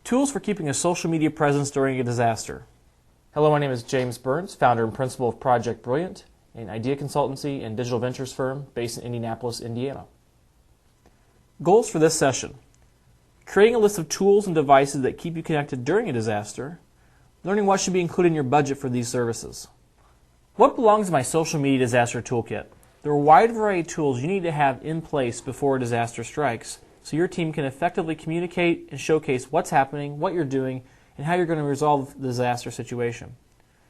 Tools for keeping a social media presence during a disaster. Hello, my name is James Burns, founder and principal of Project Brilliant, an idea consultancy and digital ventures firm based in Indianapolis, Indiana. Goals for this session: creating a list of tools and devices that keep you connected during a disaster, learning what should be included in your budget for these services. What belongs in my social media disaster toolkit? There are a wide variety of tools you need to have in place before a disaster strikes, so your team can effectively communicate and showcase what's happening, what you're doing, and how you're going to resolve the disaster situation.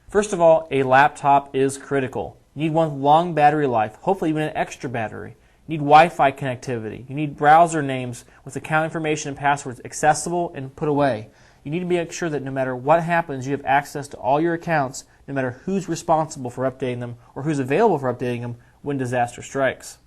First of all, a laptop is critical. You need one with long battery life, hopefully even an extra battery. You need Wi-Fi connectivity. You need browser names with account information and passwords accessible and put away. You need to make sure that no matter what happens, you have access to all your accounts, no matter who's responsible for updating them or who's available for updating them when disaster strikes.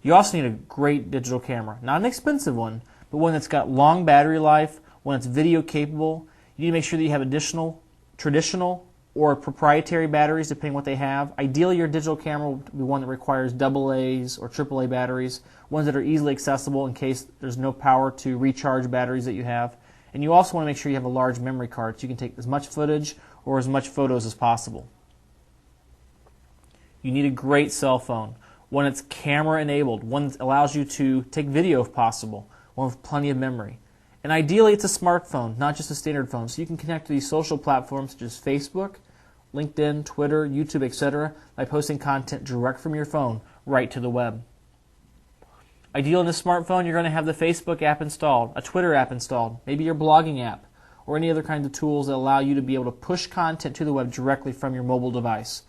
You also need a great digital camera, not an expensive one, but one that's got long battery life, one that's video capable. You need to make sure that you have additional traditional or proprietary batteries depending on what they have. Ideally, your digital camera will be one that requires AA's or AAA batteries, ones that are easily accessible in case there's no power to recharge batteries that you have. And you also want to make sure you have a large memory card so you can take as much footage or as much photos as possible. You need a great cell phone, one that's camera enabled, one that allows you to take video if possible, one with plenty of memory. And ideally it's a smartphone, not just a standard phone, so you can connect to these social platforms such as Facebook, LinkedIn, Twitter, YouTube, etc. by posting content direct from your phone right to the web. Ideal in a smartphone, you're going to have the Facebook app installed, a Twitter app installed, maybe your blogging app, or any other kinds of tools that allow you to be able to push content to the web directly from your mobile device.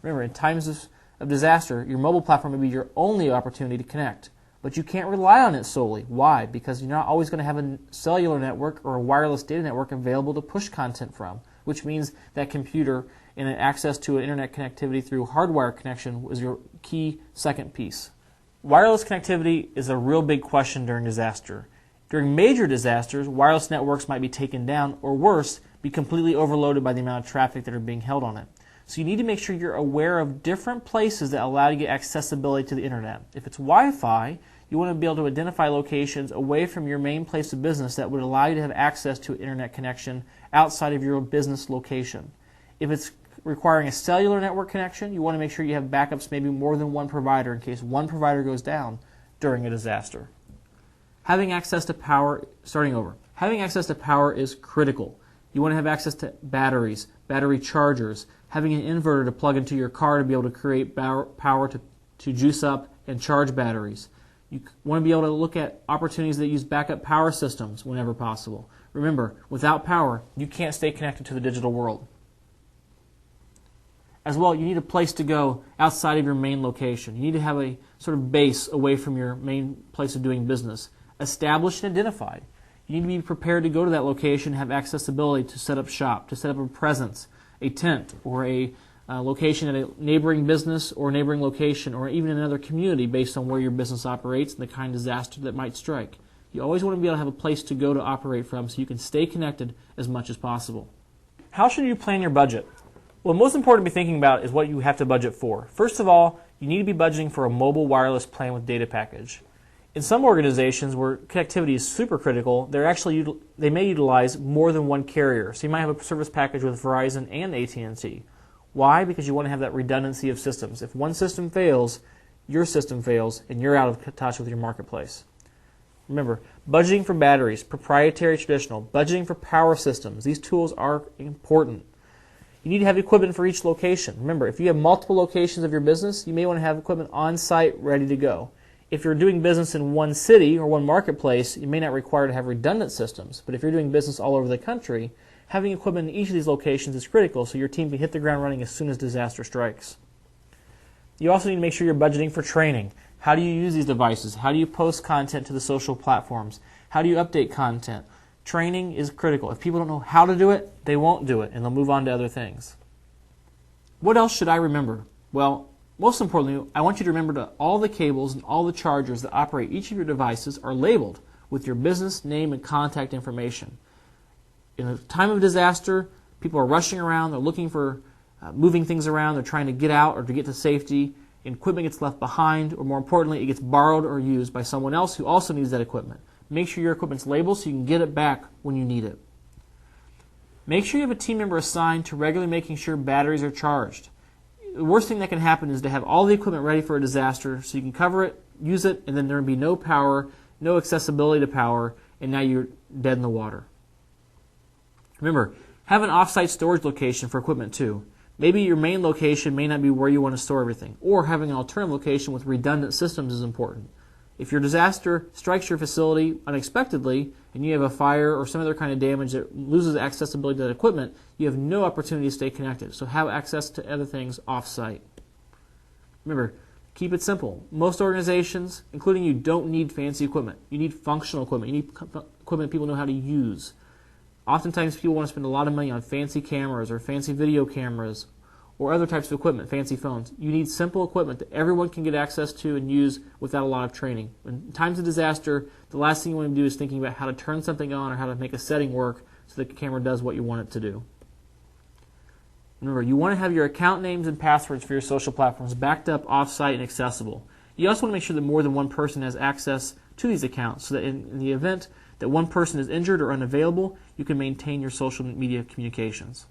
Remember, in times of disaster, your mobile platform may be your only opportunity to connect. But you can't rely on it solely. Why? Because you're not always going to have a cellular network or a wireless data network available to push content from, which means that computer and access to an internet connectivity through hardwire connection is your key second piece. Wireless connectivity is a real big question during disaster. During major disasters, wireless networks might be taken down, or worse, be completely overloaded by the amount of traffic that are being held on it. So you need to make sure you're aware of different places that allow you to get accessibility to the internet. If it's Wi-Fi, you want to be able to identify locations away from your main place of business that would allow you to have access to an internet connection outside of your business location. If it's requiring a cellular network connection, you want to make sure you have backups, maybe more than one provider in case one provider goes down during a disaster. Having access to power, having access to power is critical. You want to have access to batteries, battery chargers, having an inverter to plug into your car to be able to create power to juice up and charge batteries. You want to be able to look at opportunities that use backup power systems whenever possible. Remember, without power, you can't stay connected to the digital world. As well, you need a place to go outside of your main location. You need to have a sort of base away from your main place of doing business, established and identified. You need to be prepared to go to that location, have accessibility to set up shop, to set up a presence, a tent, or a location at a neighboring business or neighboring location, or even another community based on where your business operates and the kind of disaster that might strike. You always want to be able to have a place to go to operate from so you can stay connected as much as possible. How should you plan your budget? Well, most important to be thinking about is what you have to budget for. First of all, you need to be budgeting for a mobile wireless plan with data package. In some organizations where connectivity is super critical, they may utilize more than one carrier. So you might have a service package with Verizon and AT&T. Why? Because you want to have that redundancy of systems. If one system fails, your system fails, and you're out of touch with your marketplace. Remember, budgeting for batteries, proprietary, traditional, budgeting for power systems. These tools are important. You need to have equipment for each location. Remember, if you have multiple locations of your business, you may want to have equipment on site ready to go. If you're doing business in one city or one marketplace, you may not require to have redundant systems. But if you're doing business all over the country, having equipment in each of these locations is critical so your team can hit the ground running as soon as disaster strikes. You also need to make sure you're budgeting for training. How do you use these devices? How do you post content to the social platforms? How do you update content? Training is critical. If people don't know how to do it, they won't do it, and they'll move on to other things. What else should I remember? Well, most importantly, I want you to remember that all the cables and all the chargers that operate each of your devices are labeled with your business name and contact information. In a time of disaster, people are rushing around, they're looking for moving things around, they're trying to get out or to get to safety, and equipment gets left behind, or more importantly, it gets borrowed or used by someone else who also needs that equipment. Make sure your equipment's labeled so you can get it back when you need it. Make sure you have a team member assigned to regularly making sure batteries are charged. The worst thing that can happen is to have all the equipment ready for a disaster so you can cover it, use it, and then there will be no power, no accessibility to power, and now you're dead in the water. Remember, have an off-site storage location for equipment too. Maybe your main location may not be where you want to store everything, or having an alternative location with redundant systems is important. If your disaster strikes your facility unexpectedly and you have a fire or some other kind of damage that loses accessibility to that equipment, you have no opportunity to stay connected. So have access to other things off-site. Remember, keep it simple. Most organizations, including you, don't need fancy equipment. You need functional equipment. You need equipment people know how to use. Oftentimes people want to spend a lot of money on fancy cameras or fancy video cameras or other types of equipment, fancy phones. You need simple equipment that everyone can get access to and use without a lot of training. In times of disaster, the last thing you want to do is thinking about how to turn something on or how to make a setting work so that the camera does what you want it to do. Remember, you want to have your account names and passwords for your social platforms backed up, off-site, and accessible. You also want to make sure that more than one person has access to these accounts so that in the event that one person is injured or unavailable, you can maintain your social media communications.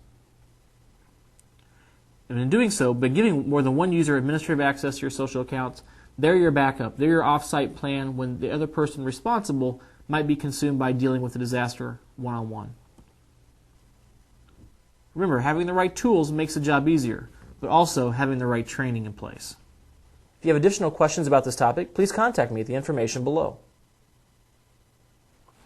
And in doing so, by giving more than one user administrative access to your social accounts, they're your backup. They're your off-site plan when the other person responsible might be consumed by dealing with a disaster one-on-one. Remember, having the right tools makes the job easier, but also having the right training in place. If you have additional questions about this topic, please contact me at the information below.